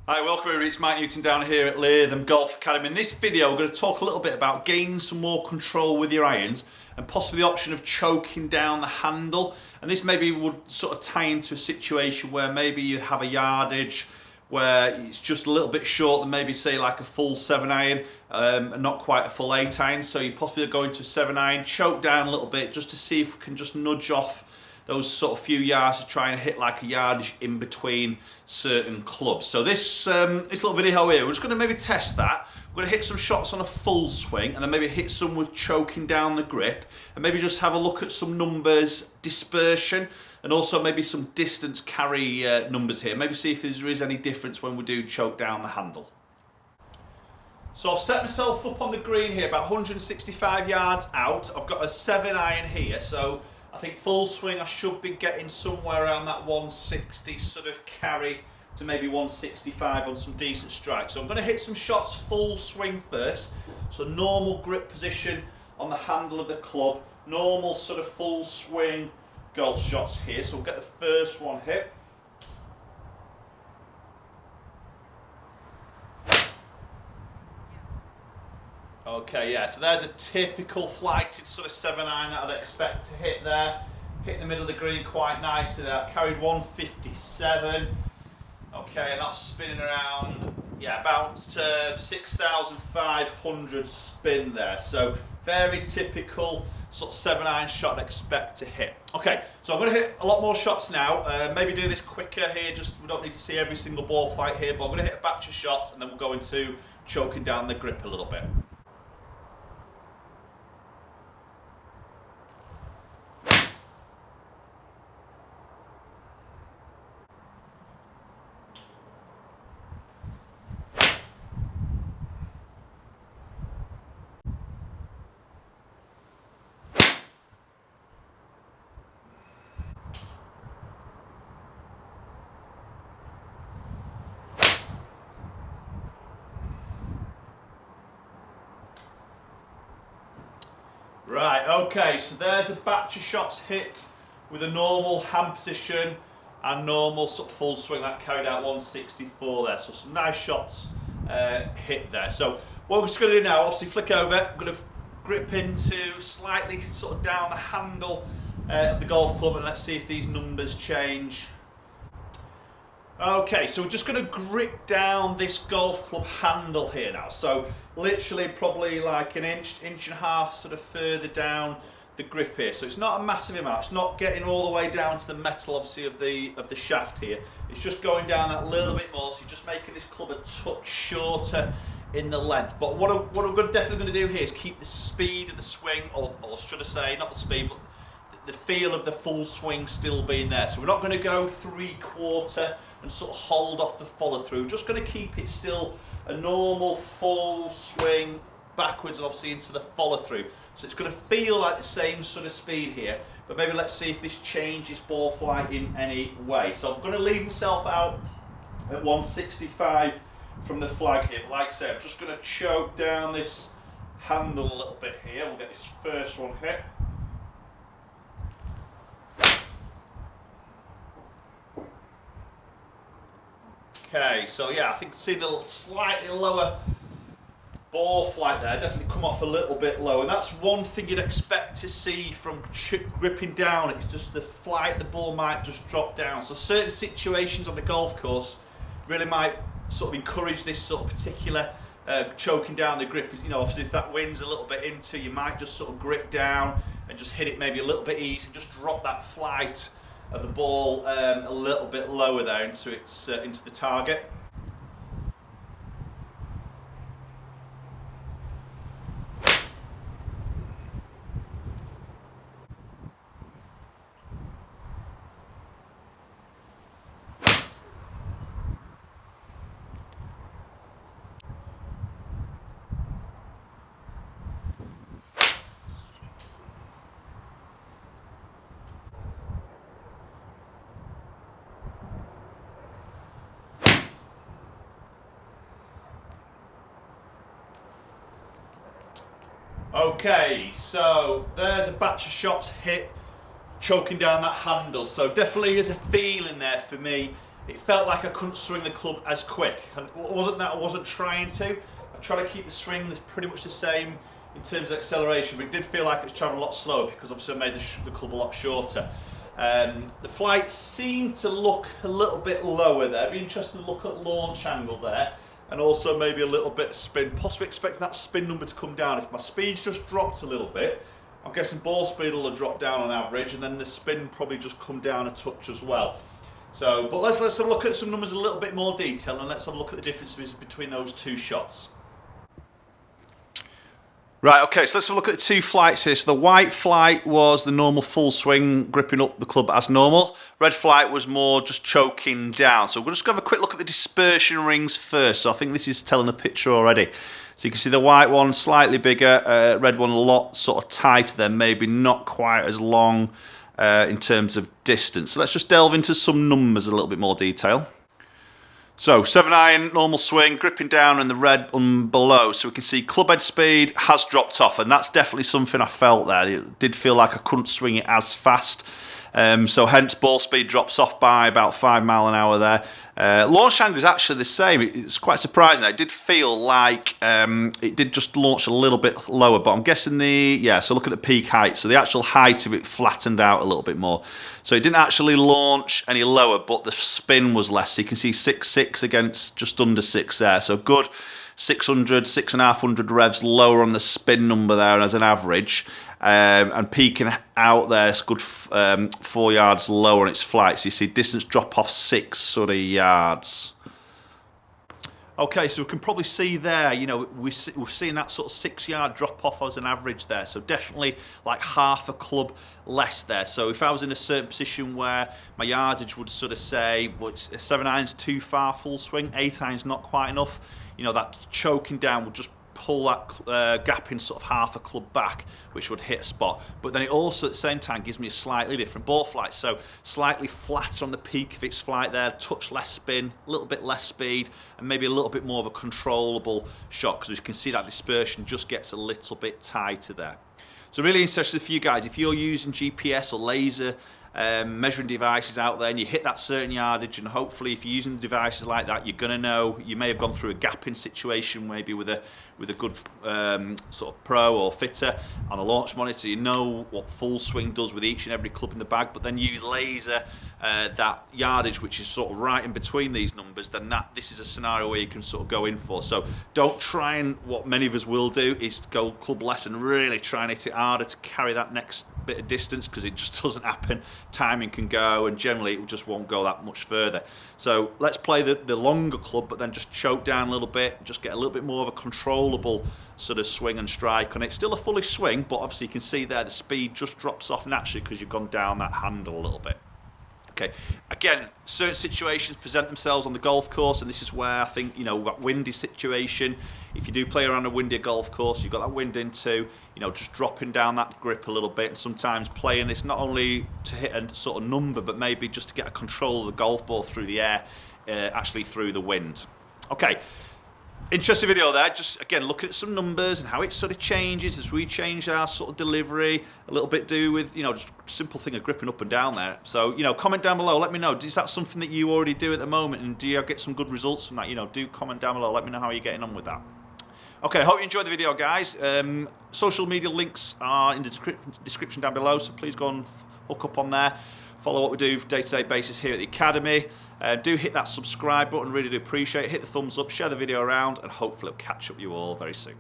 Hi, welcome everybody, it's Mike Newton down here at Latham Golf Academy. In this video we're going to talk a little bit about gaining some more control with your irons and possibly the option of choking down the handle. And this maybe would sort of tie into a situation where maybe you have a yardage where it's just a little bit short than maybe say like a full 7-iron and not quite a full 8-iron. So you possibly go into a 7-iron, choke down a little bit just to see if we can just nudge off those sort of few yards to try and hit like a yardage in between certain clubs. So this little video here, we're just going to maybe test that. We're going to hit some shots on a full swing and then maybe hit some with choking down the grip and maybe just have a look at some numbers, dispersion, and also maybe some distance carry numbers here. Maybe see if there is any difference when we do choke down the handle. So I've set myself up on the green here about 165 yards out. I've got a 7-iron here, so I think full swing I should be getting somewhere around that 160 sort of carry to maybe 165 on some decent strikes. So I'm going to hit some shots full swing first. So normal grip position on the handle of the club, normal sort of full swing golf shots here. So we'll get the first one hit. Okay, yeah, so there's a typical flighted sort of 7-iron that I'd expect to hit there. Hit the middle of the green quite nicely there. Carried 157. Okay, and that's spinning around, yeah, about 6,500 spin there. So very typical sort of 7-iron shot I'd expect to hit. Okay, so I'm going to hit a lot more shots now. Maybe do this quicker here, just we don't need to see every single ball flight here, but I'm going to hit a batch of shots and then we'll go into choking down the grip a little bit. Right, okay, so there's a batch of shots hit with a normal hand position and normal sort of full swing that carried out 164 there. So some nice shots hit there. So what we're just going to do now, obviously flick over, I'm going to grip into slightly sort of down the handle of the golf club and let's see if these numbers change. Okay, so we're just going to grip down this golf club handle here now. So literally probably like an inch and a half sort of further down the grip here. So it's not a massive amount. It's not getting all the way down to the metal obviously of the shaft here. It's just going down that little bit more. So you're just making this club a touch shorter in the length. But what I'm definitely going to do here is keep the speed of the swing, or should I say, not the speed, but the feel of the full swing still being there. So we're not going to go 3/4 and sort of hold off the follow through. Just going to keep it still a normal full swing backwards and obviously into the follow through. So it's going to feel like the same sort of speed here, but maybe let's see if this changes ball flight in any way. So I'm going to leave myself out at 165 from the flag here. But like I said, I'm just going to choke down this handle a little bit here. We'll get this first one hit. Okay, so yeah, I think seeing a slightly lower ball flight there, definitely come off a little bit low, and that's one thing you'd expect to see from gripping down. It's just the flight, the ball might just drop down. So certain situations on the golf course really might sort of encourage this sort of particular choking down the grip. You know, obviously if that wind's a little bit into, you might just sort of grip down and just hit it maybe a little bit easy, just drop that flight of the ball a little bit lower there into the target. Okay, so there's a batch of shots hit, choking down that handle. So definitely there's a feeling there for me it felt like I couldn't swing the club as quick. And it wasn't that I wasn't trying to. I try to keep the swing pretty much the same in terms of acceleration, but it did feel like it was traveling a lot slower because obviously I made the club a lot shorter. The flight seemed to look a little bit lower there. It'd be interesting to look at launch angle there, and also maybe a little bit of spin, possibly expecting that spin number to come down. If my speed's just dropped a little bit, I'm guessing ball speed will have dropped down on average, and then the spin probably just come down a touch as well. So, but let's have a look at some numbers in a little bit more detail, and let's have a look at the differences between those two shots. Right, okay, so let's have a look at the two flights here. So the white flight was the normal full swing, gripping up the club as normal. Red flight was more just choking down. So we're just going to have a quick look at the dispersion rings first. So I think this is telling a picture already. So you can see the white one slightly bigger, red one a lot sort of tighter there, maybe not quite as long in terms of distance. So let's just delve into some numbers in a little bit more detail. So 7-iron, normal swing, gripping down, and the red one below. So we can see club head speed has dropped off, and that's definitely something I felt there. It did feel like I couldn't swing it as fast. So hence ball speed drops off by about 5 miles an hour there. Launch angle is actually the same. It's quite surprising. It did feel like it did just launch a little bit lower, but I'm guessing so look at the peak height. So the actual height of it flattened out a little bit more. So it didn't actually launch any lower, but the spin was less. So you can see 6.6 against just under 6 there. So good 600, 6,500 revs lower on the spin number there as an average. And peaking out there, it's good 4 yards lower on its flight. So you see distance drop off 6 sort of yards. Okay, so we can probably see there, you know, we're seeing that sort of 6 yard drop off as an average there. So definitely like half a club less there. So if I was in a certain position where my yardage would sort of say, well, 7 irons too far full swing, 8 irons not quite enough, you know, that choking down would just pull that gap in sort of half a club back, which would hit a spot. But then it also at the same time gives me a slightly different ball flight. So slightly flatter on the peak of its flight there, touch less spin, a little bit less speed, and maybe a little bit more of a controllable shot, because you can see that dispersion just gets a little bit tighter there. So really interested for you guys, if you're using GPS or laser measuring devices out there and you hit that certain yardage, and hopefully if you're using devices like that, you're going to know you may have gone through a gapping situation maybe with a good sort of pro or fitter on a launch monitor. You know what full swing does with each and every club in the bag, but then you laser that yardage which is sort of right in between these numbers, then this is a scenario where you can sort of go in for. So don't try, and what many of us will do is go club less and really try and hit it harder to carry that next bit of distance, because it just doesn't happen. Timing can go, and generally it just won't go that much further. So let's play the longer club, but then just choke down a little bit, just get a little bit more of a controllable sort of swing and strike on it. Still a fullish swing, but obviously you can see there the speed just drops off naturally because you've gone down that handle a little bit. Okay, again, certain situations present themselves on the golf course, and this is where I think, you know, that windy situation, if you do play around a windy golf course, you've got that wind into, you know, just dropping down that grip a little bit, and sometimes playing this not only to hit a sort of number, but maybe just to get a control of the golf ball through the air, actually through the wind. Okay. Interesting video there, just again looking at some numbers and how it sort of changes as we change our sort of delivery, a little bit do with, you know, just simple thing of gripping up and down there. So, you know, comment down below, let me know, is that something that you already do at the moment, and do you get some good results from that? You know, do comment down below, let me know how you're getting on with that. Okay, I hope you enjoyed the video, guys. Social media links are in the description down below, so please go and hook up on there. Follow what we do day-to-day basis here at the Academy. Do hit that subscribe button, really do appreciate it. Hit the thumbs up, share the video around, and hopefully I'll catch up with you all very soon.